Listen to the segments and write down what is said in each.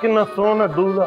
कितना सोना दूल्हा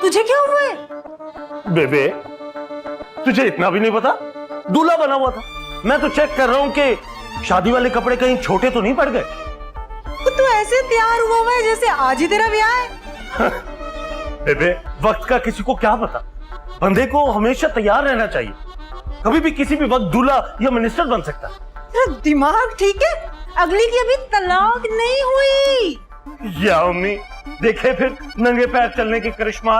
तुझे क्या हुआ है? बेबे तुझे इतना भी नहीं पता दूल्हा बना हुआ था मैं तो चेक कर रहा हूँ कि शादी वाले कपड़े कहीं छोटे तो नहीं पड़ गए तू ऐसे तैयार हुआ है जैसे आज ही तेरा ब्याह है। बेबे वक्त का किसी को क्या पता बंदे को हमेशा तैयार रहना चाहिए कभी भी किसी भी वक्त दूल्हा या मिनिस्टर बन सकता है। तेरा दिमाग ठीक है? अगली की अभी तलाक नहीं हुई। या अम्मी देखे फिर नंगे पैर चलने की करिश्मा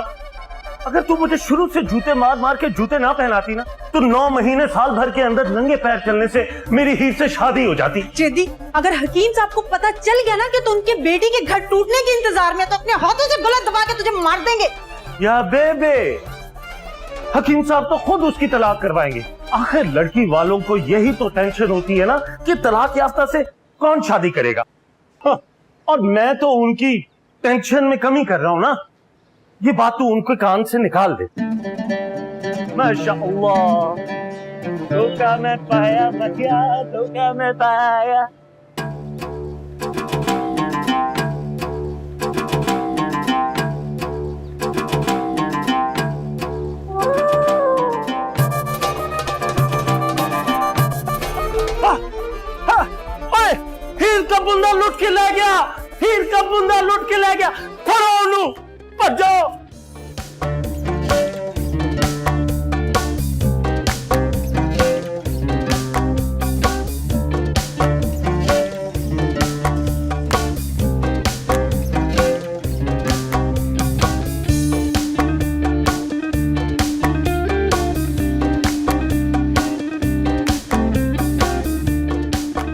अगर तू मुझे शुरू से जूते मार मार के जूते ना पहनाती ना तो 9 महीने साल भर के अंदर नंगे पैर चलने से मेरी हीर से शादी हो जाती। जेदी अगर हकीम साहब को पता चल गया ना कि तू उनके बेटी के घर टूटने के इंतजार में तो अपने हाथों से गला दबा के तुझे मार देंगे। या बेबे हकीम साहब तो खुद उसकी तलाक करवाएंगे आखिर लड़की वालों को यही तो टेंशन होती है ना कि तलाक याफ्ता से कौन शादी करेगा। हाँ, और मैं तो उनकी टेंशन में कमी कर रहा हूँ ना ये बात तू उनके कान से निकाल दे। माशाअल्लाह धोखा मैं पाया बचिया धोखा मैं पाया। हीर का बुंदा लुट के ले गया हीर का बुंदा लुट के ले गया फड़ो उन्हें भज जाओ।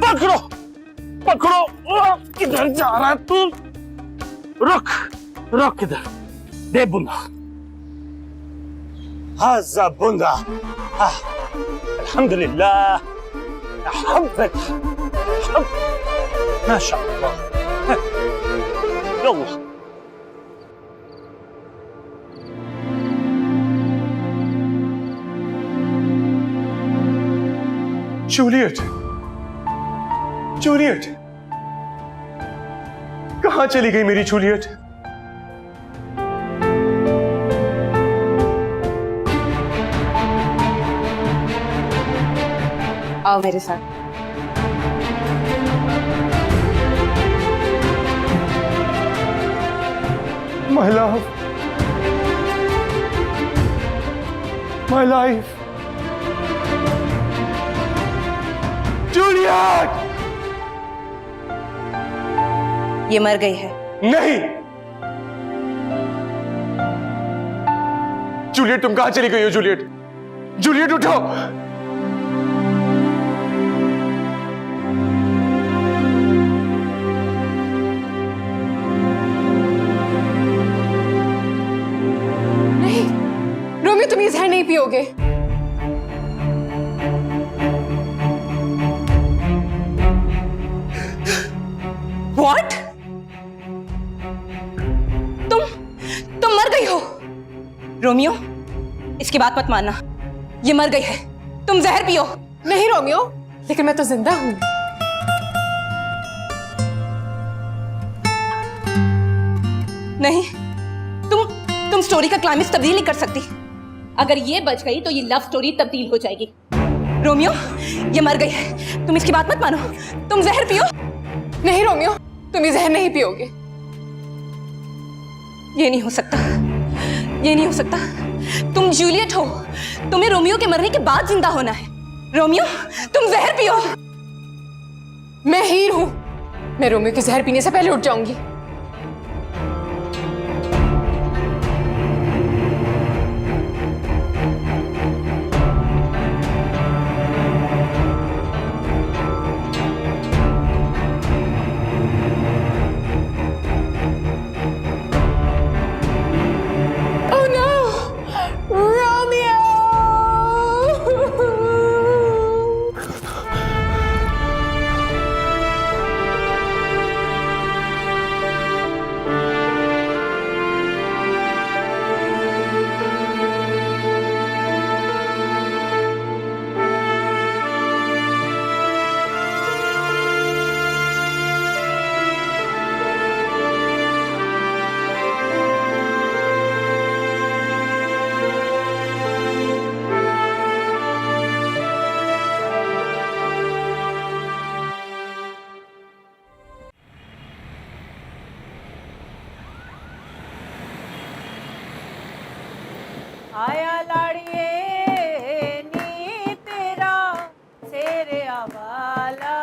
पकड़ो पकड़ो किधर जा रहा है तू रुक रुक किधर दे बुंदा हाजा बुंदा अल्हम्दुलिल्लाह माशाअल्लाह यल्ला जूलियट जूलियट कहां चली गई मेरी जूलियट? आओ मेरे साथ। My love, my life, Juliet! ये मर गई है। नहीं जूलियट तुम कहां चली गई हो? जूलियट जूलियट उठो। नहीं रोमियो तुम ये जहर नहीं पियोगे। What? तुम मर गई हो रोमियो इसकी बात मत मानना ये मर गई है तुम जहर पियो। नहीं रोमियो लेकिन मैं तो जिंदा हूं। नहीं तुम स्टोरी का क्लाइमेक्स तब्दील नहीं कर सकती। अगर ये बच गई तो ये लव स्टोरी तब्दील हो जाएगी। रोमियो ये मर गई है तुम इसकी बात मत मानो तुम जहर पियो। नहीं रोमियो तुम ये जहर नहीं पियोगे। ये नहीं हो सकता ये नहीं हो सकता। तुम जूलियट हो तुम्हें रोमियो के मरने के बाद जिंदा होना है। रोमियो तुम जहर पियो। मैं हीर हूं मैं रोमियो के जहर पीने से पहले उठ जाऊंगी। आया लाड़िए नी तेरा सेरे आवाला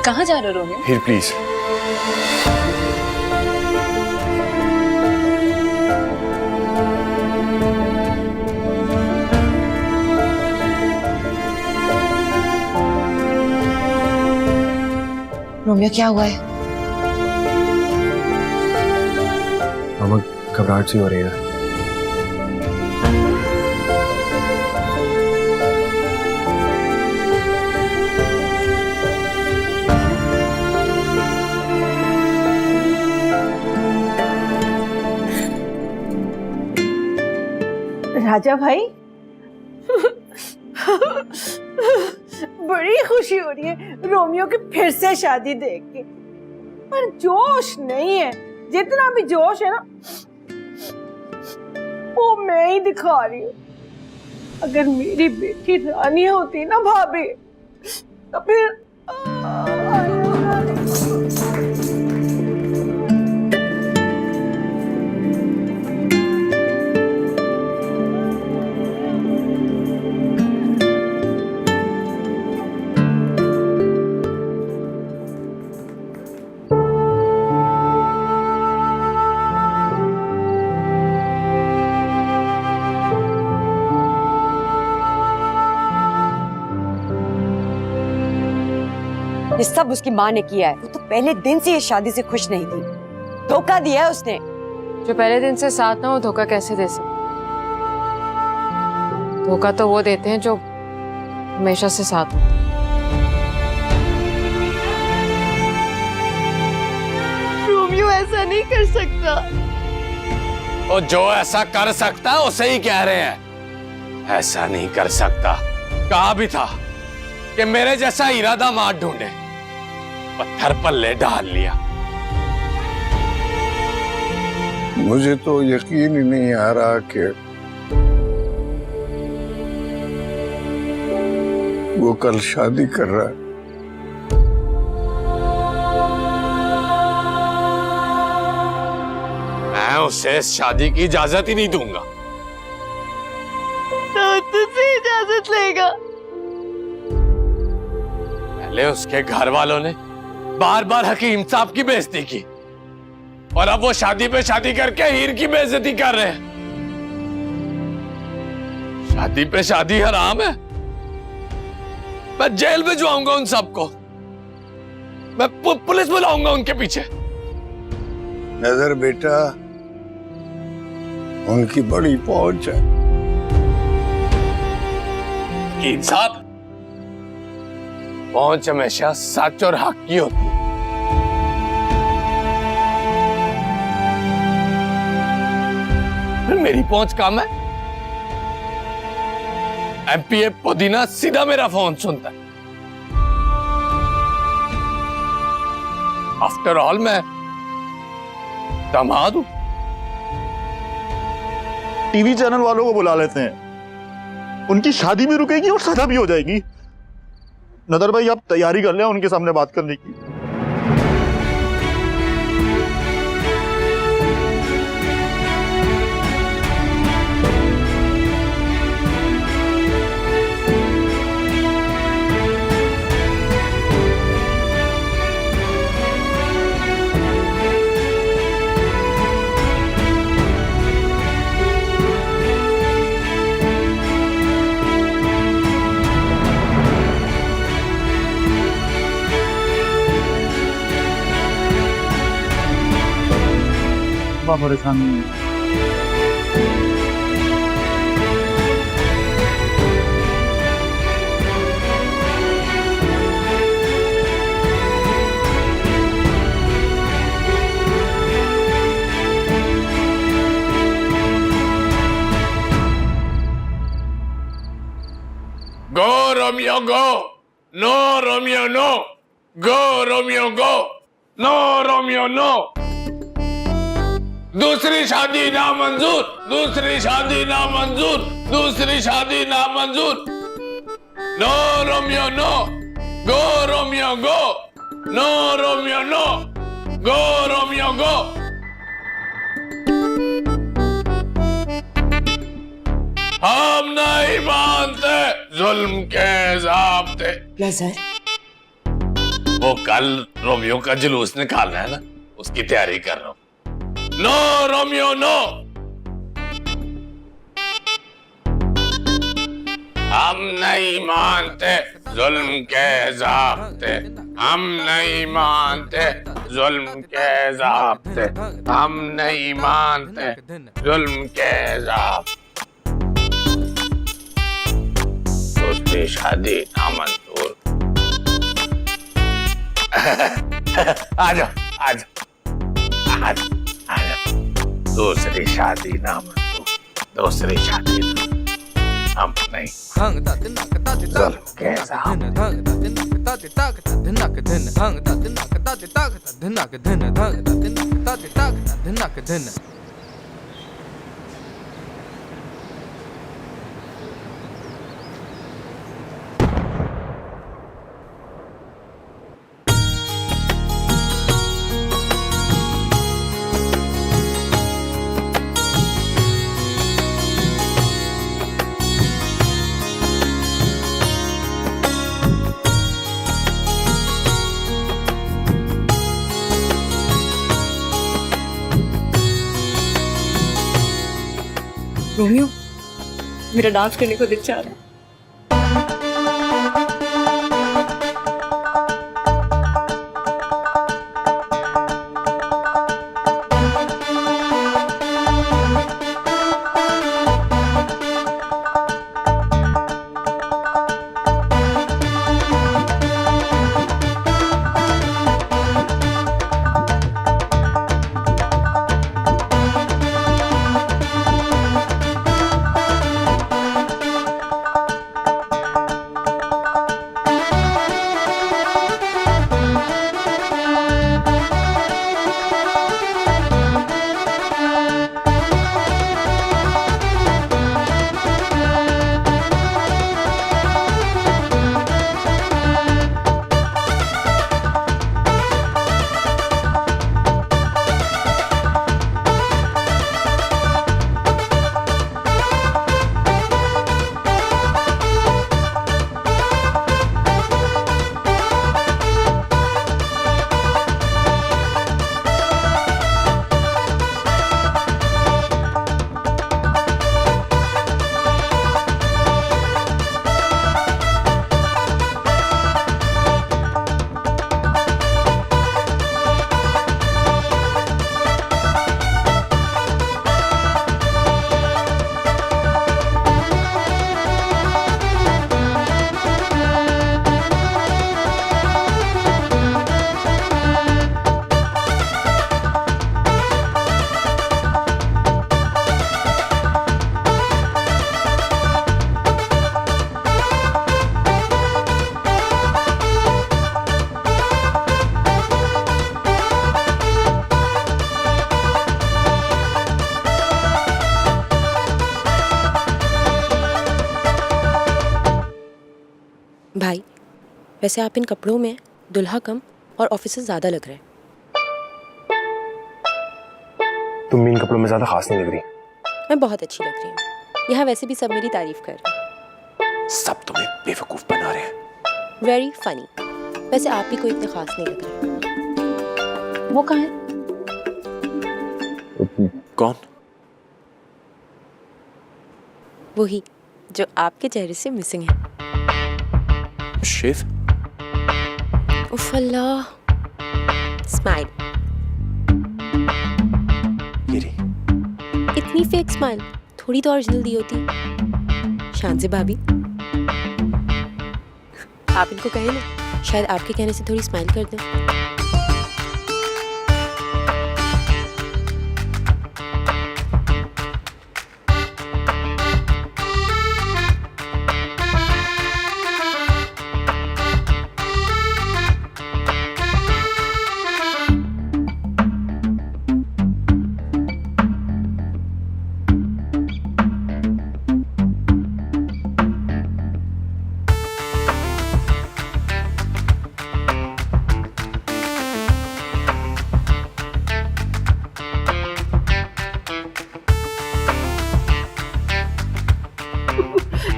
कहाँ जा रहे हो रोमियो? Heer please. रोमियो क्या हुआ है? मामा घबराहट सी हो रही है। राजा भाई बड़ी खुशी हो रही है रोमियो की फिर से शादी देख के, पर जोश नहीं है। जितना भी जोश है ना वो मैं ही दिखा रही हूँ। अगर मेरी बेटी रानी होती ना भाभी तो फिर ये सब उसकी माँ ने किया है। वो तो पहले दिन से इस शादी से खुश नहीं थी। धोखा दिया है उसने। जो पहले दिन से साथ ना हो धोखा कैसे दे सकते? धोखा तो वो देते हैं जो हमेशा से साथ होते हैं। रोमियो ऐसा नहीं कर सकता। और जो ऐसा कर सकता है उसे ही कह रहे हैं ऐसा नहीं कर सकता। कहा भी था कि मेरे जैसा इरादा मार ढूंढे, पत्थर पल्ले डाल लिया। मुझे तो यकीन ही नहीं आ रहा कि वो कल शादी कर रहा है। मैं उसे इस शादी की इजाजत ही नहीं दूंगा। तो तुझसे इजाजत लेगा? पहले उसके घर वालों ने बार बार हकीम साहब की बेइज्जती की और अब वो शादी पे शादी करके हीर की बेइज्जती कर रहे हैं। शादी पे शादी हराम है। मैं जेल भिजवाऊंगा उन सबको। मैं पुलिस बुलाऊंगा उनके पीछे। नजर बेटा, उनकी बड़ी पहुंच है। हकीम साहब, पहुंच हमेशा सच और हक की होती है। मेरी पहुंच कम है। एमपीए पुदीना सीधा मेरा फोन सुनता है। आफ्टर ऑल मैं दामाद हूं। टीवी चैनल वालों को बुला लेते हैं, उनकी शादी भी रुकेगी और सजा भी हो जाएगी। नदर भाई आप तैयारी कर लें उनके सामने बात करने की। दफा परेशान नहीं है। Go, Romeo, go! No, Romeo, no! Go, Romeo, go! No, Romeo, no! दूसरी शादी नामंजूर, दूसरी शादी नामंजूर, दूसरी शादी नामंजूर। No, Romeo, no! Go, Romeo, go! No, Romeo, no! Go, Romeo, go! हम नहीं मानते जुल्म के ज़ाब्ते। नजर वो कल रोमियो का जुलूस निकालना है ना, उसकी तैयारी कर रहा हूं। नो रोमियो नो, हम नहीं मानते जुल्म के ज़ाब्ते, हम नहीं मानते जुल्म के ज़ाब्ते, हम नहीं मानते जुल्म के ज़ाब्ते। दूसरी शादी नामंजूर। आ जाओ, आ जाओ, आ जाओ। दूसरी शादी नामंजूर, दूसरी शादी हम नहीं जुल्म के ज़ाब्ते। रोमियो, मेरा डांस करने को दिल चाह रहा है। भाई, वैसे आप इन कपड़ों में दुल्हा कम और ऑफिसर ज्यादा लग रहे हैं। तुम भी इन कपड़ों में ज्यादा खास नहीं लग रही। मैं बहुत अच्छी लग रही हूँ। यहाँ वैसे भी सब मेरी तारीफ कर रहे हैं। सब तुम्हें बेवकूफ बना रहे हैं। Very funny. वैसे आप भी कोई इतने खास नहीं लग रहे। वो कहाँ है? कौन? वही जो आपके चेहरे से मिसिंग है। शिव? उफ अल्लाह। स्माइल। ये फेक स्माइल, थोड़ी तो ओरिजिनल दी होती। शांति भाभी, आप इनको कहें ना, शायद आपके कहने से थोड़ी स्माइल कर दें।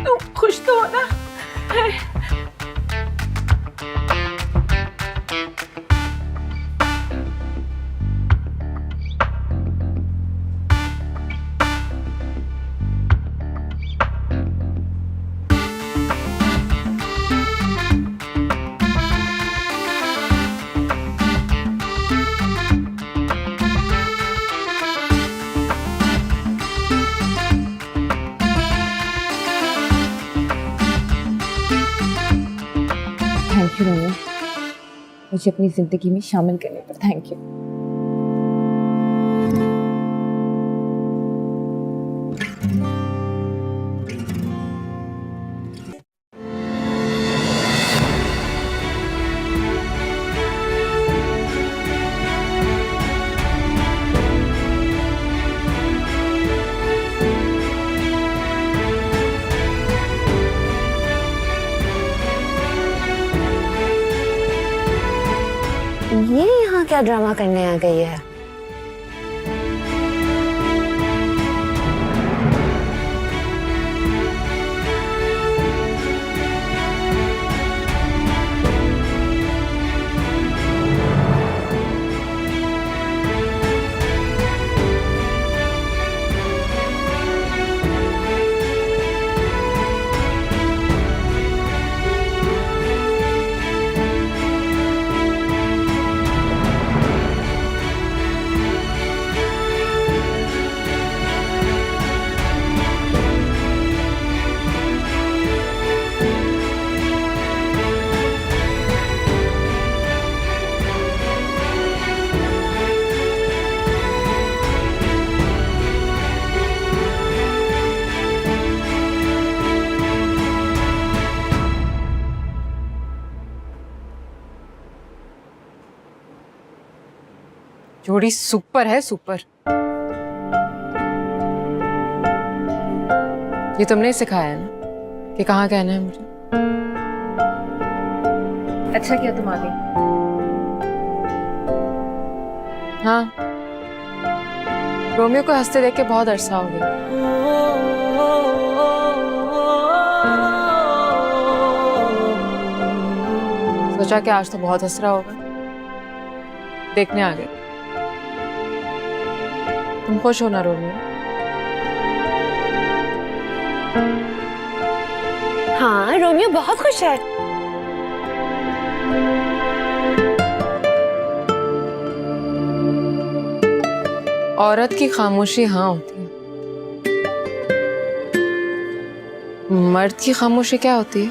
तुम खुश तो हो ना? थैंक यू रोमियो, मुझे अपनी जिंदगी में शामिल करने पर थैंक यू। ये यहाँ क्या ड्रामा करने आ गई है? जोड़ी सुपर है, सुपर। ये तुमने सिखाया है ना कि कहाँ कहना है मुझे। अच्छा किया तुम आ गई। हाँ, रोमियो को हंसते देख के बहुत अरसा हो गया। सोचा कि आज तो बहुत हंस रहा होगा, देखने आ गए। तुम खुश हो ना रोमियो? हाँ, रोमियो बहुत खुश है। औरत की खामोशी हाँ होती है, मर्द की खामोशी क्या होती है?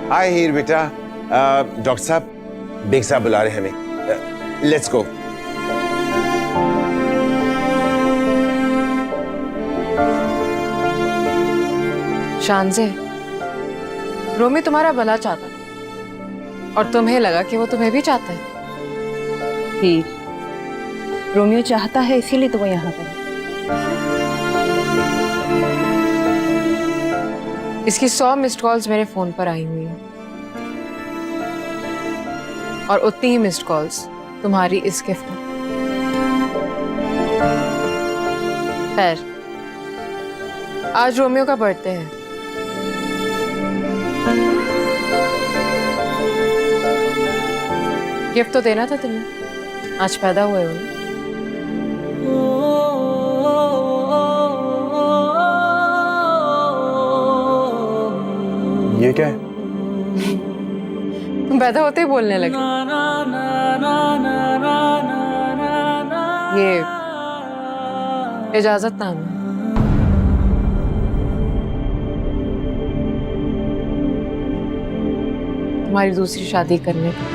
हाय हीर बेटा, डॉक्टर साहब, बेग साहब बुला रहे हैं हमें। Let's go. शानज़े, रोमी तुम्हारा भला चाहता था और तुम्हें लगा कि वो तुम्हें भी चाहता है। रोमियो चाहता है, इसीलिए तो वो यहाँ पर है। इसकी 100 मिस्ड कॉल्स मेरे फोन पर आई हुई हैं और उतनी ही मिस्ड कॉल्स तुम्हारी इस गिफ्ट में। खैर, आज रोमियो का बर्थडे है। गिफ्ट तो देना था तुम्हें, आज पैदा हुए हो ना। ये क्या है? तुम पैदा होते ही बोलने लगे। ये इजाजत नाम तुम्हारी दूसरी शादी करने की।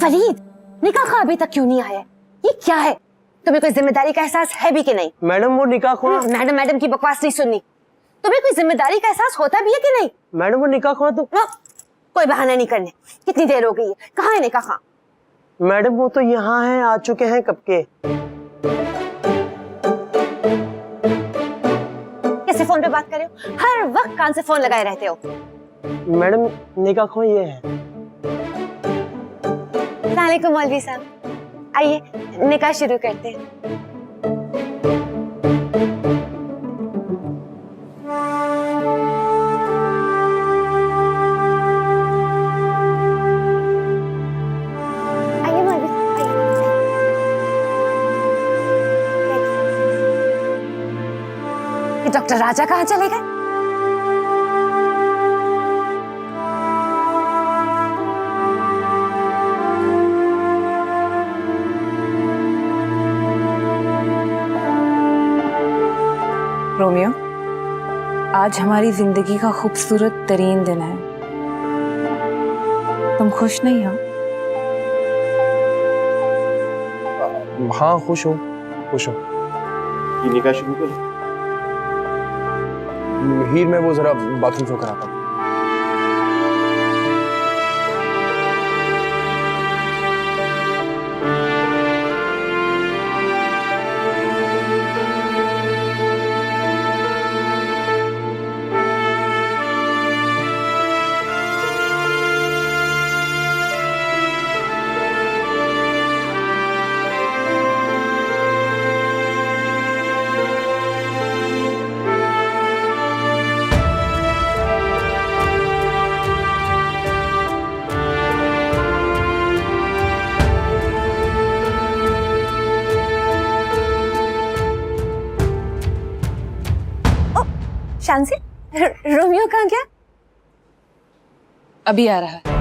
फरीद, निकाह का अभी तक क्यों नहीं आया? ये क्या है? तुम्हें कोई जिम्मेदारी का एहसास है भी कि नहीं? मैडम वो निकाह खुआ। मैडम मैडम की बकवास नहीं सुननी। तुम्हें कोई जिम्मेदारी का एहसास होता भी है कि नहीं? मैडम वो निकाह खुआ तो। कोई बहाना नहीं करने। कितनी देर हो गई है? कहाँ है निकाह? मैडम वो तो यहाँ है, आ चुके हैं कब के। कैसे फोन पे बात कर रहे हो? हर वक्त कान से फोन लगाए रहते हो। मैडम निकाह खुआ ये है। अस्सलामुअलैकुम मौलवी साहब, आइए निकाह शुरू करते हैं। आइए मौलवी साहब, आइए। ये डॉक्टर राजा कहाँ चले गए? रोमियो, आज हमारी जिंदगी का खूबसूरत तरीन दिन है। तुम खुश नहीं हो? हाँ खुश हूँ, खुश हूँ। ये निकाह शुरू कर। हीर मैं वो जरा बाथरूम शो कराता हूँ। शांसी, रोमियो कहाँ गया? अभी आ रहा है।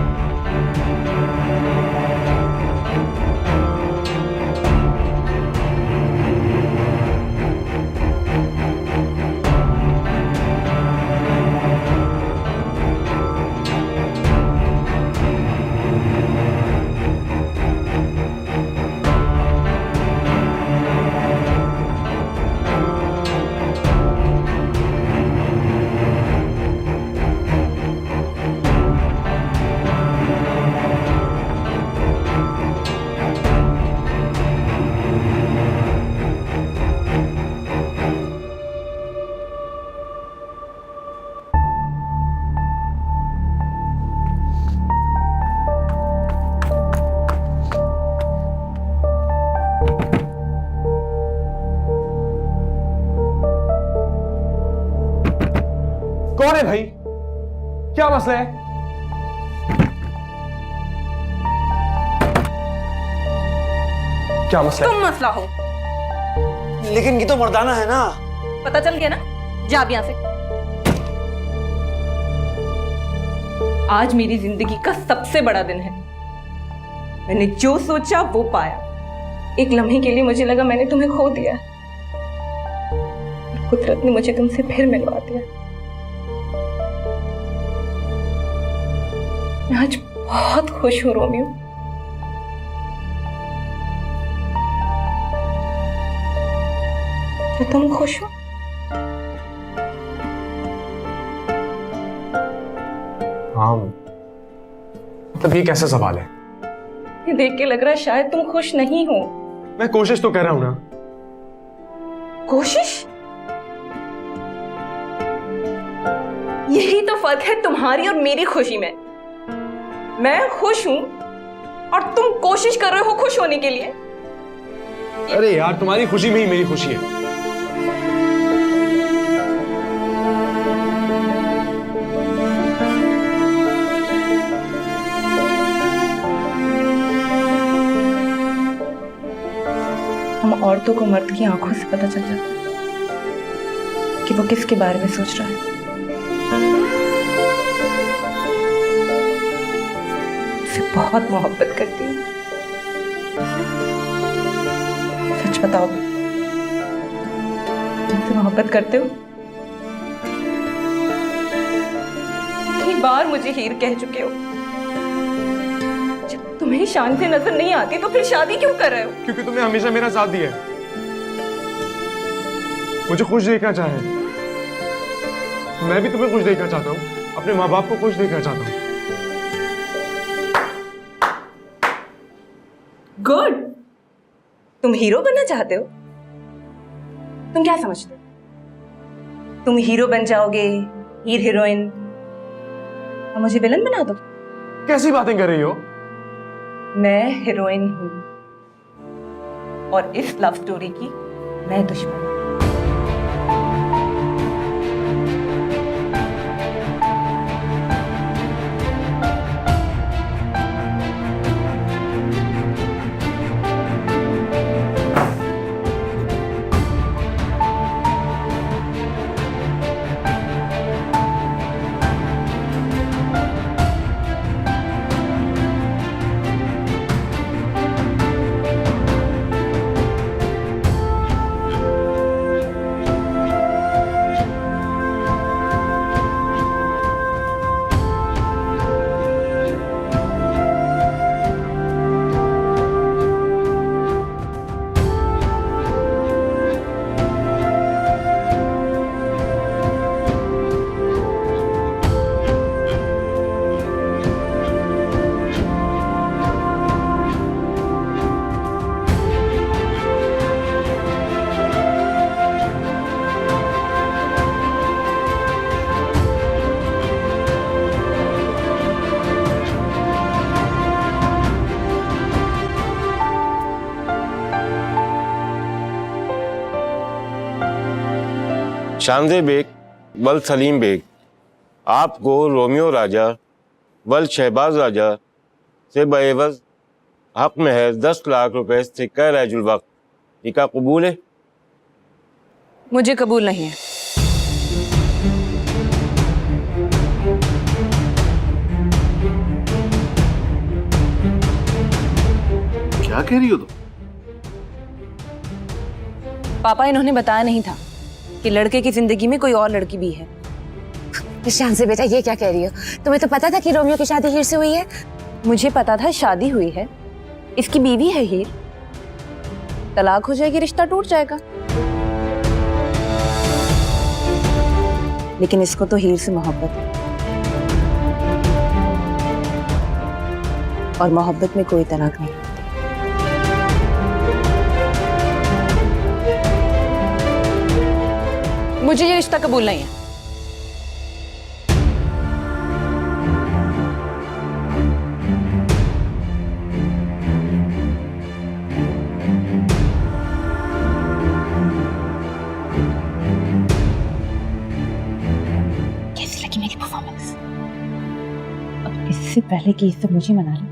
कौन है भाई? क्या मसला है? क्या मसला है? तुम मसला हो। लेकिन ये तो मर्दाना है ना। पता चल गया ना? जा अब यहाँ से। आज मेरी जिंदगी का सबसे बड़ा दिन है। मैंने जो सोचा वो पाया। एक लम्हे के लिए मुझे लगा मैंने तुम्हें खो दिया, कुदरत ने मुझे तुमसे फिर मिलवा दिया। मैं आज बहुत खुश हूँ रोमियो। क्या तुम खुश हो? हाँ, तब ये कैसा सवाल है? ये देख के लग रहा है शायद तुम खुश नहीं हो। मैं कोशिश तो कर रहा हूं ना। कोशिश? यही तो फर्क है तुम्हारी और मेरी खुशी में। मैं खुश हूं और तुम कोशिश कर रहे हो खुश होने के लिए। अरे यार, तुम्हारी खुशी में ही मेरी खुशी है। हम औरतों को मर्द की आंखों से पता चल जाता है कि वो किसके बारे में सोच रहा है। उससे बहुत मोहब्बत करती हूँ। सच बताओ, तुमसे मोहब्बत करते हो? कई बार मुझे हीर कह चुके हो। जब तुम्हें शान से नजर नहीं आती तो फिर शादी क्यों कर रहे हो? क्योंकि तुमने हमेशा मेरा साथ दिया है। मुझे खुश देखना चाहे, मैं भी तुम्हें खुश देखना चाहता हूँ, अपने माँ बाप को खुश देखना चाहता हूँ। गुड। तुम हीरो बनना चाहते हो? तुम क्या समझते हो? तुम हीरो बन जाओगे, हीर हीरोइन, और मुझे विलन बना दो? कैसी बातें कर रही हो? मैं हीरोइन हूं और इस लव स्टोरी की मैं दुश्मन हूं। शानजे बेग वल सलीम बेग, आपको रोमियो राजा वल शहबाज राजा से बएवज हक महज 10 लाख रुपए सिक्का रजुल वक्त निकाह कबूल है? मुझे कबूल नहीं है। क्या कह रही हो तुम? पापा, इन्होंने बताया नहीं था कि लड़के की जिंदगी में कोई और लड़की भी है। शान से बेटा, ये क्या कह रही हो? तुम्हें तो पता था कि रोमियो की शादी हीर से हुई है। मुझे पता था शादी हुई है, इसकी बीवी है हीर, तलाक हो जाएगी, रिश्ता टूट जाएगा। लेकिन इसको तो हीर से मोहब्बत है, और मोहब्बत में कोई तलाक नहीं। मुझे ये रिश्ता कबूल नहीं है। कैसी लगी मेरी परफॉर्मेंस? अब इससे पहले कि इससे मुझे मना ले,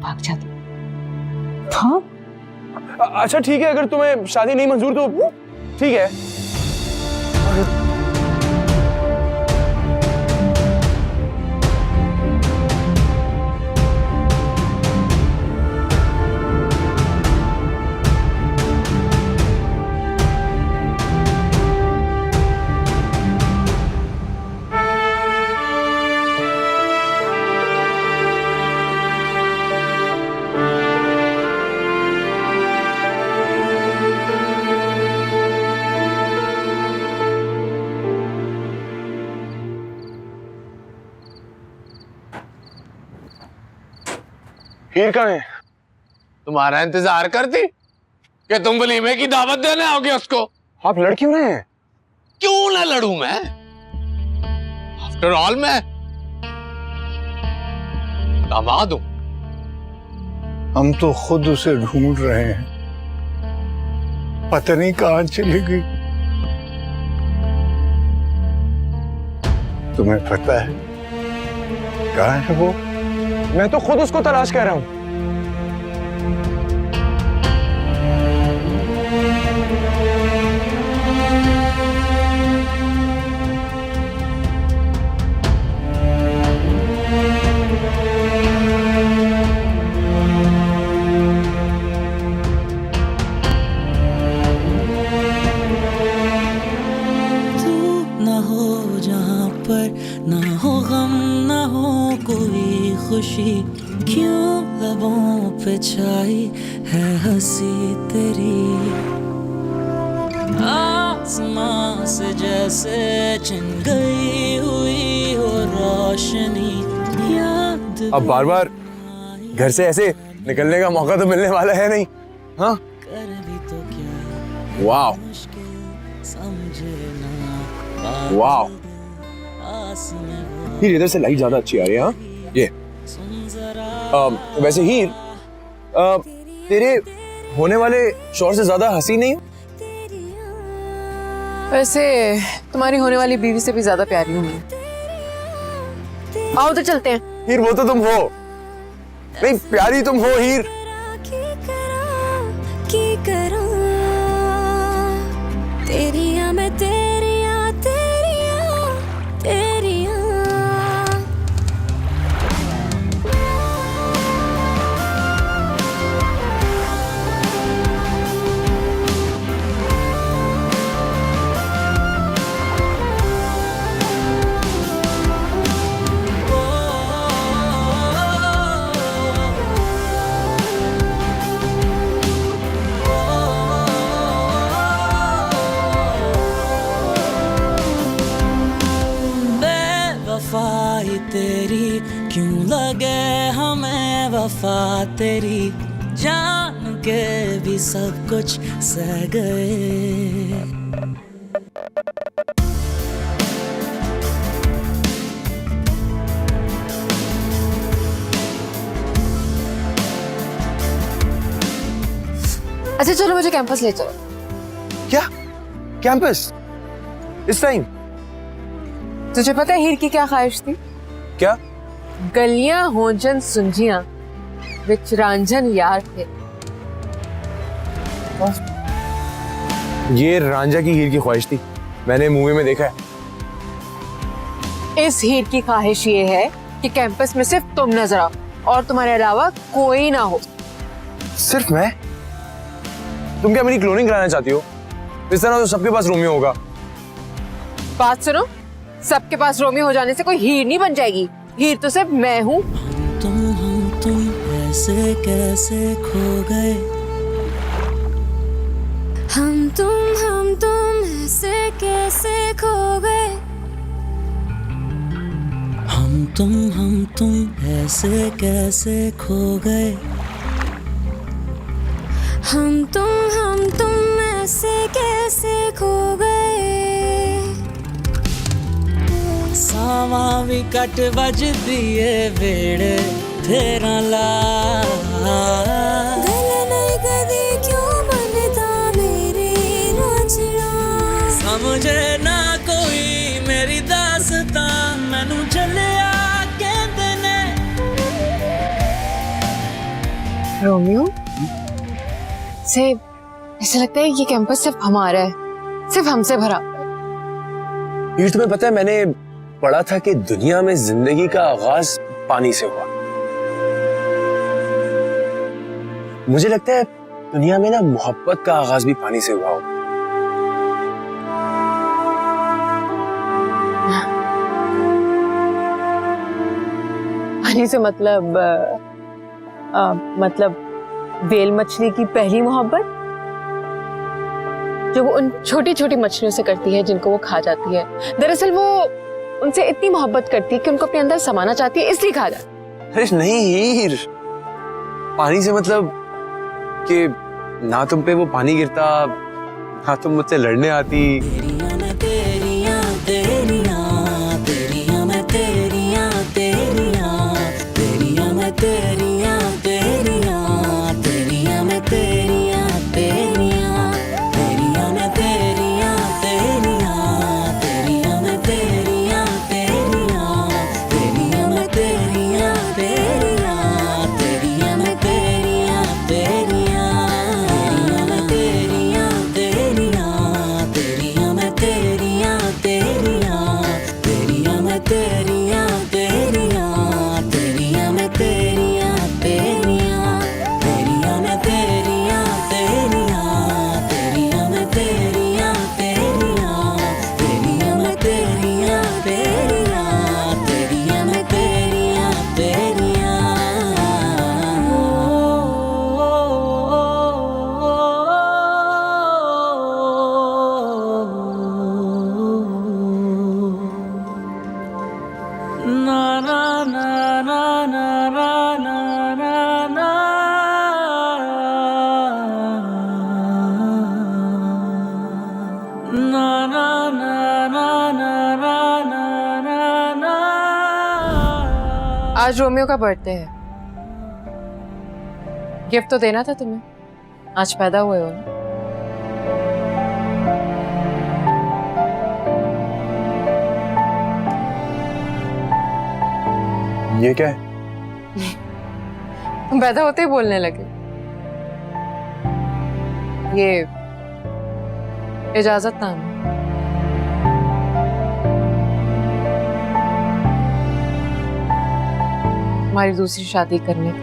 भाग जाती। हाँ, अच्छा ठीक है, अगर तुम्हें शादी नहीं मंजूर तो ठीक है। हीर कहाँ है? तुम्हारा इंतजार करती कि तुम वलीमे की दावत देने आओगे उसको? आप लड़ क्यों रहे हैं? क्यों ना लड़ूं मैं? आफ्टर ऑल मैं दामाद हूं। हम तो खुद उसे ढूंढ रहे हैं, पता नहीं कहां चली गई। तुम्हें पता है कहां है वो? मैं तो खुद उसको तलाश कर रहा हूं। खुशी क्यों लबों पे छाई है हंसी तेरी, आसमां से जैसे छिन गई हुई हो रोशनी, याद अब बार बार घर से ऐसे निकलने का मौका तो मिलने वाला है नहीं। हाँ, कर भी तो क्या वाह समझे ना वाह, हीर इधर से लाइट ज्यादा अच्छी आ रही है। हाँ ये वैसे हीर तेरे होने वाले शौहर से ज्यादा हंसी नहीं हो? वैसे तुम्हारी होने वाली बीवी से भी ज्यादा प्यारी हूँ मैं। आओ तो चलते हैं। हीर वो तो तुम हो, नहीं प्यारी तुम हो हीर। तेरिया मैं तेरिया तेरिया तेरिया। वफाई तेरी क्यों लगे हमें वफा तेरी, जान के भी सब कुछ सह गए। अच्छा चलो मुझे कैंपस ले चलो। क्या कैंपस इस टाइम? तुझे पता है हीर की क्या ख्वाहिश थी? क्या? गलियां होंजन सुंझियां विच रांझन यार थे। ये रांझा की हीर की ख्वाहिश थी, मैंने मूवी में देखा है। इस हीर की ख्वाहिश ये है कि कैंपस में सिर्फ तुम नजर आओ और तुम्हारे अलावा कोई ना हो। सिर्फ मैं? तुम क्या मेरी क्लोनिंग कराना चाहती हो? इस तरह तो सबके पास रोमियो होगा। बात सुनो, सबके पास रोमियो हो जाने से कोई हीर नहीं बन जाएगी। हीर तो सिर्फ मैं हूँ। हम तुम ऐसे कैसे खो गए, हम तुम ऐसे कैसे खो गए, हम तुम ऐसे कैसे खो गए, हम तुम ऐसे कैसे खो गए। सावा भी कट बज दिए वेड़े तेरा ला, गले नहीं कदी क्यों बनता मेरे रांझा, समझे ना कोई मेरी दास्तां मैनू चलिया कहंदे ने। रोमियो से ऐसा लगता है ये कैंपस सिर्फ हमारा है, सिर्फ हमसे भरा। हीर तुम्हें पता है मैंने पढ़ा था कि दुनिया में जिंदगी का आगाज पानी से हुआ। मुझे लगता है दुनिया में ना मोहब्बत का आगाज भी पानी से हुआ हो। पानी से मतलब मतलब वेल मछली की पहली मोहब्बत जो वो उन छोटी छोटी मछलियों से करती है जिनको वो खा जाती है। दरअसल वो उनसे इतनी मोहब्बत करती है कि उनको अपने अंदर समाना चाहती है, इसलिए खा जाती है। अरे नहीं हीर, पानी से मतलब कि ना तुम पे वो पानी गिरता हाँ तुम मुझसे लड़ने आती। तेरियां मैं तेरियां तेरियां तेरियां मैं तेरियां तेरियां तेरियां मैं तेरियां तेरियां तेरियां मैं तेरियां तेरियां तेरियां मैं तेरियां तेरियां तेरियां मैं तेरियां तेरियां तेरियां मैं तेरियां तेरियां तेरियां मैं तेरियां तेरियां तेरियां मैं तेरियां तेरियां तेरियां मैं तेरियां तेरियां तेरियां मैं तेरियां तेरियां तेरियां मैं तेरियां तेरियां तेरियां मैं तेरियां तेरियां तेरियां मैं तेरियां तेरियां तेरियां मैं तेरियां तेरियां तेरियां मैं तेरियां ना ना ना ना ना ना ना ना ना ना ना ना ना ना ना ना। आज रोमियो का बर्थडे है, गिफ्ट तो देना था तुम्हें, आज पैदा हुए हो ना। ये क्या है? तुम पैदा होते ही बोलने लगे। ये इजाजतनामा। हमारी दूसरी शादी करने की।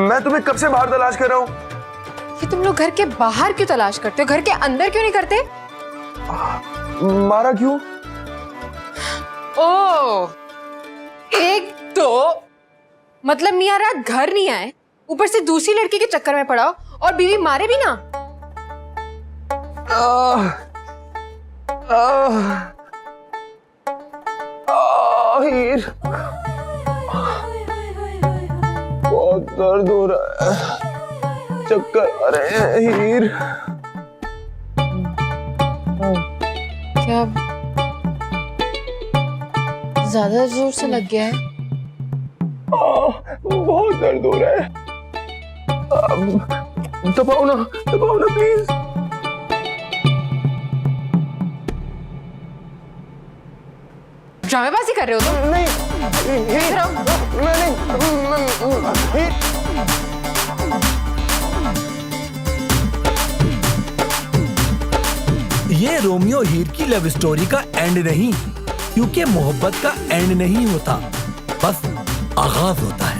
मैं तुम्हें कब से बाहर तलाश कर रहा हूँ। कि तुम लोग घर के बाहर क्यों तलाश करते हो, घर के अंदर क्यों नहीं करते? मारा क्यों? ओ, एक तो मतलब मियां रात घर नहीं आए, ऊपर से दूसरी लड़की के चक्कर में पड़ा और बीवी मारे भी ना। हीर, बहुत दर्द हो रहा है, चक्कर आ रहे हैं हीर। क्या ज्यादा जोर से लग गया है? बहुत दर्द हो रहा है, दबाओ ना प्लीज। ड्रामेबाजी कर रहे हो तुम? नहीं, ये रोमियो हीर की लव स्टोरी का एंड नहीं, क्योंकि मोहब्बत का एंड नहीं होता, बस आगाज होता है।